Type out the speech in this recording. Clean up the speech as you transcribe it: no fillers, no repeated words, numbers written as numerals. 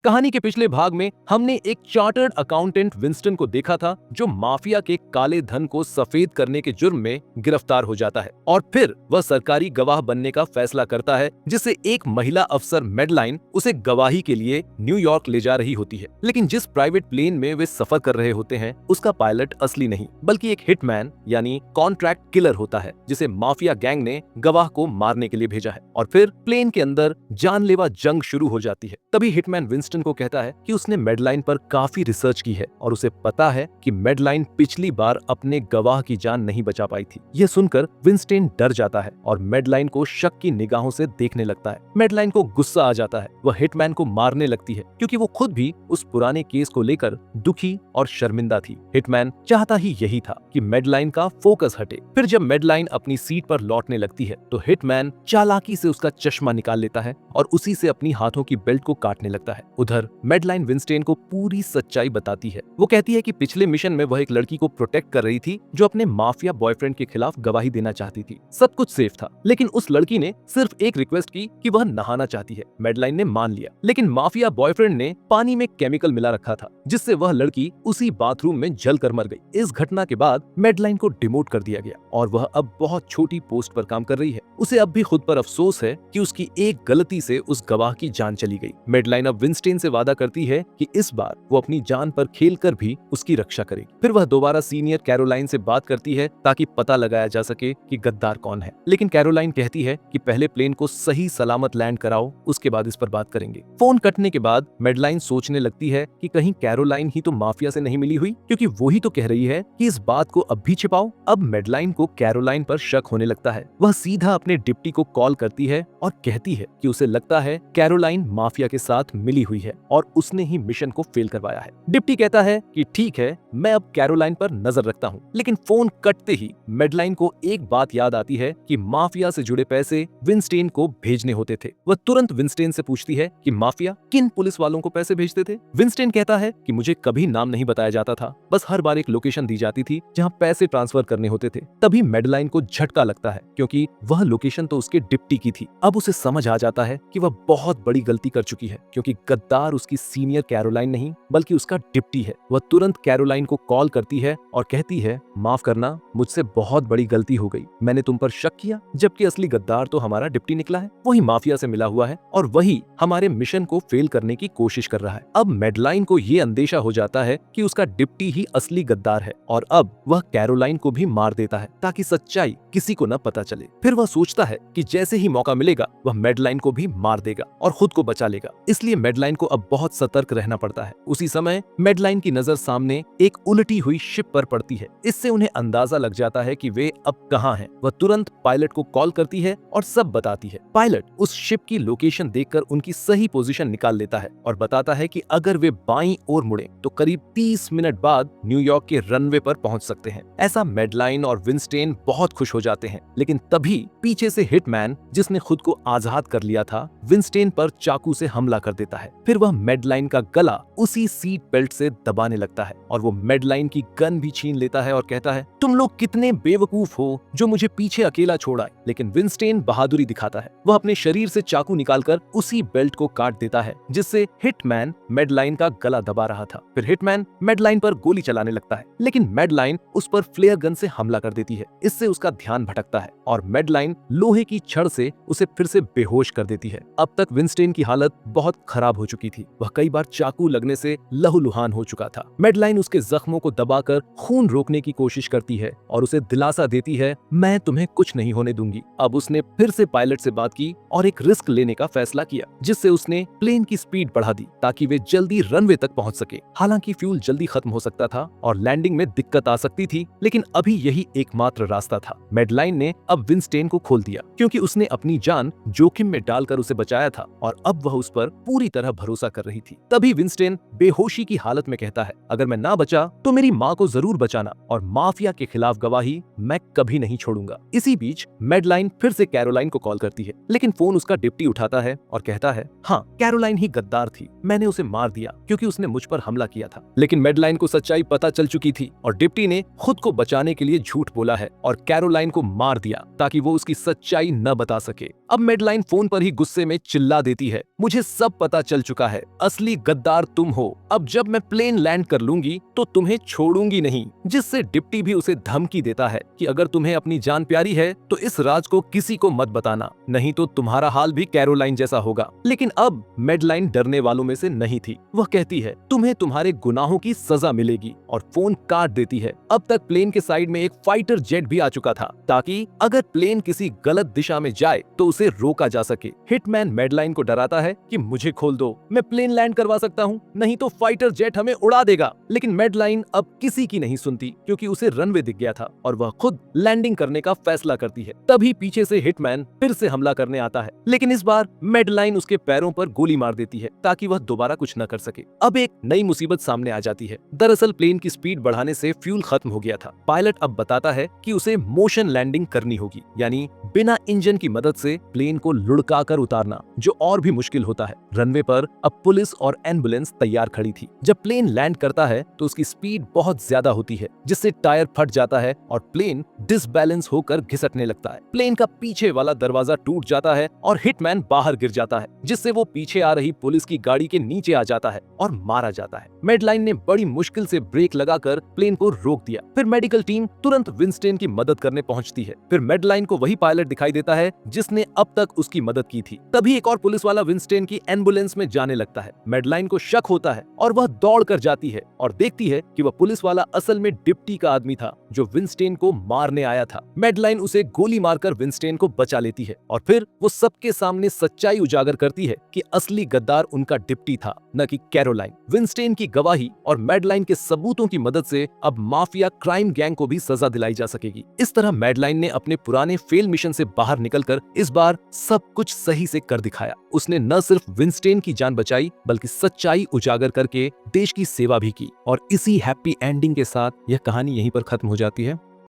कहानी के पिछले भाग में हमने एक चार्टर्ड अकाउंटेंट विंस्टन को देखा था जो माफिया के काले धन को सफेद करने के जुर्म में गिरफ्तार हो जाता है और फिर वह सरकारी गवाह बनने का फैसला करता है, जिससे एक महिला अफसर मेडलाइन उसे गवाही के लिए न्यूयॉर्क ले जा रही होती है। लेकिन जिस प्राइवेट प्लेन में वे सफर कर रहे होते हैं उसका पायलट असली नहीं बल्कि एक हिटमैन यानी कॉन्ट्रैक्ट किलर होता है, जिसे माफिया गैंग ने गवाह को मारने के लिए भेजा है। और फिर प्लेन के अंदर जानलेवा जंग शुरू हो जाती है। तभी हिटमैन विंस्टन को कहता है कि उसने मेडलाइन पर काफी रिसर्च की है और उसे पता है कि मेडलाइन पिछली बार अपने गवाह की जान नहीं बचा पाई थी। यह सुनकर विंस्टन डर जाता है और मेडलाइन को शक की निगाहों से देखने लगता है। मेडलाइन को गुस्सा आ जाता है, वह हिटमैन को मारने लगती है क्योंकि वो खुद भी उस पुराने केस को लेकर दुखी और शर्मिंदा थी। हिटमैन चाहता ही यही था कि मेडलाइन का फोकस हटे। फिर जब मेडलाइन अपनी सीट पर लौटने लगती है तो हिटमैन चालाकी से उसका चश्मा निकाल लेता है और उसी से अपनी हाथों की बेल्ट को काटने लगता है। उधर मेडलाइन विंस्टन को पूरी सच्चाई बताती है। वो कहती है कि पिछले मिशन में वह एक लड़की को प्रोटेक्ट कर रही थी जो अपने माफिया बॉयफ्रेंड के खिलाफ गवाही देना चाहती थी। सब कुछ सेफ था, लेकिन उस लड़की ने सिर्फ एक रिक्वेस्ट की कि वह नहाना चाहती है। मेडलाइन ने मान लिया, लेकिन माफिया बॉयफ्रेंड ने पानी में केमिकल मिला रखा था जिससे वह लड़की उसी बाथरूम में जलकर मर गई। इस घटना के बाद मेडलाइन को डिमोट कर दिया गया और वह अब बहुत छोटी पोस्ट पर काम कर रही है। उसे अब भी खुद पर अफसोस है कि उसकी एक गलती से उस गवाह की जान चली गई। मेडलाइन अब विंस्टन से वादा करती है कि इस बार वो अपनी जान पर खेलकर भी उसकी रक्षा करेगी। फिर वह दोबारा सीनियर कैरोलाइन से बात करती है ताकि पता लगाया जा सके कि गद्दार कौन है। लेकिन कैरोलाइन कहती है कि पहले प्लेन को सही सलामत लैंड कराओ, उसके बाद इस पर बात करेंगे। फोन कटने के बाद मेडलाइन सोचने लगती है कि कहीं कैरोलाइन ही तो माफिया से नहीं मिली हुई, क्योंकि वो ही तो कह रही है कि इस बात को अब भी छिपाओ। अब मेडलाइन को कैरोलाइन पर शक होने लगता है। वह सीधा अपने डिप्टी को कॉल करती है और कहती है कि उसे लगता है कैरोलाइन माफिया के साथ मिली हुई है और उसने ही मिशन को फेल करवाया है। डिप्टी कहता है कि ठीक है, मैं अब कैरोलाइन पर नजर रखता हूँ। लेकिन फोन कटते ही मेडलाइन को एक बात याद आती है कि माफिया से जुड़े पैसे विंस्टन को भेजने होते थे। वह तुरंत विंस्टन से पूछती है कि माफिया किन पुलिस वालों को पैसे भेजते थे। विंस्टन कहता है कि मुझे कभी नाम नहीं बताया जाता था, बस हर बार एक लोकेशन दी जाती थी जहाँ पैसे ट्रांसफर करने होते थे। तभी मेडलाइन को झटका लगता है क्योंकि वह लोकेशन तो उसके डिप्टी की थी। अब उसे समझ आ जाता है कि वह बहुत बड़ी गलती कर चुकी है, क्योंकि गद्दार उसकी सीनियर कैरोलाइन नहीं बल्कि उसका डिप्टी है। वह तुरंत कैरोलाइन को कॉल करती है और कहती है, माफ करना, मुझसे बहुत बड़ी गलती हो गई। मैंने तुम पर शक किया, जबकि असली गद्दार तो हमारा डिप्टी निकला है। वही माफिया से मिला हुआ है और वही हमारे मिशन को फेल करने की कोशिश कर रहा है। अब मेडलाइन को ये अंदेशा हो जाता है कि उसका डिप्टी ही असली गद्दार है और अब वह कैरोलाइन को भी मार देता है ताकि सच्चाई किसी को न पता चले। फिर वह सोचता है कि जैसे ही मौका मिलेगा वह मेडलाइन को भी मार देगा और खुद को बचा लेगा। इसलिए मेडलाइन को अब बहुत सतर्क रहना पड़ता है। उसी समय मेडलाइन की नजर सामने एक उल्टी हुई शिप पर पड़ती है। इससे उन्हें अंदाजा लग जाता है कि वे अब कहाँ हैं। वह तुरंत पायलट को कॉल करती है और सब बताती है। पायलट उस शिप की लोकेशन देखकर उनकी सही पोजीशन निकाल लेता है और बताता है कि अगर वे बाईं ओर मुड़े तो करीब 30 मिनट बाद न्यूयॉर्क के रनवे पर पहुंच सकते हैं। ऐसा मेडलाइन और विंस्टन बहुत खुश हो जाते हैं, लेकिन तभी पीछे से हिटमैन, जिसने खुद को आजाद कर लिया था, विंस्टन पर चाकू से हमला कर देता है। फिर वह मेडलाइन का गला उसी सीट बेल्ट से दबाने लगता है और वो मेडलाइन की गन भी छीन लेता है और कहता है, तुम लोग कितने बेवकूफ हो जो मुझे पीछे अकेला छोड़ा। लेकिन विंस्टन बहादुरी दिखाता है। वह अपने शरीर से चाकू निकालकर उसी बेल्ट को काट देता है जिससे हिटमैन मेडलाइन का गला दबा रहा था। फिर हिटमैन मेडलाइन पर गोली चलाने लगता है, लेकिन मेडलाइन उस पर फ्लेयर गन से हमला कर देती है। इससे उसका ध्यान भटकता है और मेडलाइन लोहे की छड़ से उसे फिर से बेहोश कर देती है। अब तक विंस्टन की हालत बहुत खराब हो चुकी थी। वह कई बार चाकू लगने से लहूलुहान हो चुका था। मेडलाइन उसके जख्मों को दबाकर खून रोकने की कोशिश करती है और उसे दिलासा देती है, मैं तुम्हें कुछ नहीं होने दूंगी। अब उसने फिर से पायलट से बात की और एक रिस्क लेने का फैसला किया, जिससे उसने प्लेन की स्पीड बढ़ा दी ताकि वे जल्दी रनवे तक पहुंच सके। हालांकि फ्यूल जल्दी खत्म हो सकता था और लैंडिंग में दिक्कत आ सकती थी, लेकिन अभी यही एकमात्र रास्ता था। मेडलाइन ने अब विंस्टन को खोल दिया क्योंकि उसने अपनी जान जोखिम में डालकर उसे बचाया था और अब वह उस पर पूरी तरह भरोसा कर रही थी। तभी विंस्टन बेहोशी की हालत में कहता है, अगर मैं ना बचा तो मेरी माँ को जरूर बचाना और माफिया के खिलाफ गवाही मैं कभी नहीं छोड़ूंगा। इसी बीच मेडलाइन फिर से कैरोलाइन को कॉल करती है, लेकिन फोन उसका डिप्टी उठाता है और कहता है, हाँ, कैरोलाइन ही गद्दार थी, मैंने उसे मार दिया क्योंकि उसने मुझ पर हमला किया था। लेकिन मेडलाइन को सच्चाई पता चल चुकी थी और डिप्टी ने खुद को बचाने के लिए झूठ बोला है और कैरोलाइन को मार दिया ताकि वो उसकी सच्चाई न बता सके। अब मेडलाइन फोन पर ही गुस्से में चिल्ला देती है, मुझे सब पता चल चुका है, असली गद्दार तुम हो। अब जब मैं प्लेन लैंड कर लूंगी तो तुम्हें छोड़ूंगी नहीं। जिससे डिप्टी भी उसे धमकी देता है कि अगर तुम्हें अपनी जान प्यारी है तो इस राज को किसी को मत बताना, नहीं तो तुम्हारा हाल भी कैरोलाइन जैसा होगा। लेकिन अब मेडलाइन डरने वालों में से नहीं थी। वह कहती है, तुम्हें तुम्हारे गुनाहों की सजा मिलेगी, और फोन काट देती है। अब तक प्लेन के साइड में एक फाइटर जेट भी आ चुका था, ताकि अगर प्लेन किसी गलत दिशा में जाए तो उसे रोका जा सके। हिटमैन मेडलाइन को डराता है कि मुझे खोल दो, मैं प्लेन लैंड करवा सकता हूँ, नहीं तो फाइटर जेट हमें उड़ा देगा। लेकिन मेडलाइन अब किसी की नहीं सुनती, क्योंकि उसे रनवे दिख गया था और वह खुद लैंडिंग करने का फैसला करती है। तभी पीछे से हिटमैन फिर से हमला करने आता है, लेकिन इस बार मेडलाइन उसके पैरों पर गोली मार देती है ताकि वह दोबारा कुछ न कर सके। अब एक नई मुसीबत सामने आ जाती है। दरअसल प्लेन की स्पीड बढ़ाने से फ्यूल खत्म हो गया था। पायलट अब बताता है कि उसे मोशन लैंडिंग करनी होगी, यानी बिना इंजन की मदद से प्लेन को लुढ़का कर उतारना, जो और भी मुश्किल होता है। रनवे पर अब पुलिस और एम्बुलेंस तैयार खड़ी थी। जब प्लेन लैंड करता है तो उसकी स्पीड बहुत ज्यादा होती है, जिससे टायर फट जाता है और प्लेन डिसबैलेंस होकर घिसटने लगता है। प्लेन का पीछे वाला दरवाजा टूट जाता है और हिटमैन बाहर गिर जाता है, जिससे वो पीछे आ रही पुलिस की गाड़ी के नीचे आ जाता है और मारा जाता है। मेडलाइन ने बड़ी मुश्किल से ब्रेक लगाकर प्लेन को रोक दिया। फिर मेडिकल टीम तुरंत विंस्टेन की मदद करने पहुंचती है। फिर मेडलाइन को वही पायलट दिखाई देता है जिसने अब तक उसकी मदद की थी। तभी एक और पुलिस वाला विंस्टेन की एम्बुलेंस में जाने लगता है। मेडलाइन को शक होता है और वह दौड़ कर जाती है और देखती है कि वह पुलिस वाला असल में डिप्टी का आदमी था, जो विंस्टेन को मारने आया था। मेडलाइन उसे गोली मारकर विंस्टेन को बचा लेती है और फिर वो सबके सामने सच्चाई उजागर करती है कि असली गद्दार उनका डिप्टी था, न कि कैरोलाइन। विंस्टेन की गवाही और मेडलाइन के सबूतों की मदद से अब माफिया क्राइम गैंग को भी सजा दिलाई जा सकेगी। इस तरह मेडलाइन ने अपने पुराने फेल मिशन से बाहर निकलकर इस बार सब कुछ सही से कर दिखाया। उसने न सिर्फ विंस्टेन की जान बचाई, बल्कि सच्चाई उजागर करके देश की सेवा भी की। और इसी हैप्पी एंडिंग के साथ यह कहानी यहीं पर खत्म हो जाती है।